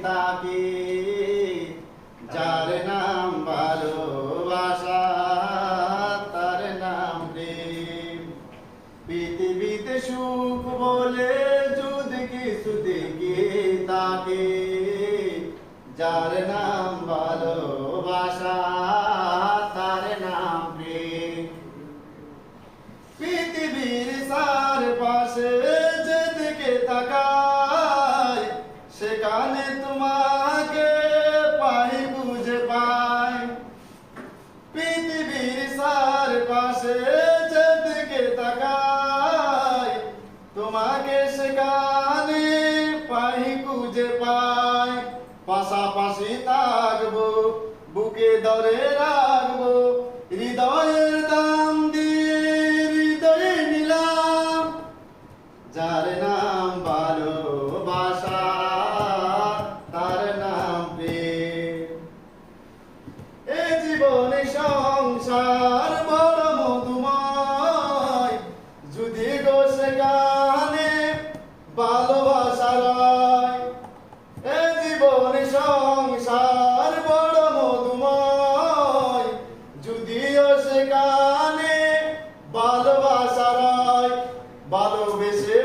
তাকে, যার নাম ভালোবাসা তার নাম প্রেম। পৃথিবীতে সুখ বলে যদি কিছু দেখি তাকে, যার নাম ভালোবাসা তার নাম প্রেম। পৃথিবীর চারপাশে যেদিকে তাকাই, সেখানে তোমাকে পাই খুঁজে পাই। পৃথিবীর চারপাশে যেদিকে তাকাই, তোমাকে সেখানে পাই খুঁজে পাই। পাশাপাশি থাকবো, বুকে ধরে রাখবো, হৃদয়ের দাম দিয়ে হৃদয়ে নিলাম, যার নাম ভালোবাসা তার নাম প্রেম। এ জীবনে সংসার বড় মধুময়, যদি গো সেখানে ভালোবাসা রয়। এ জীবনে সংসার বড় মধুময়, যদিও সেখানে ভালোবাসা রয়। ভালোবেসে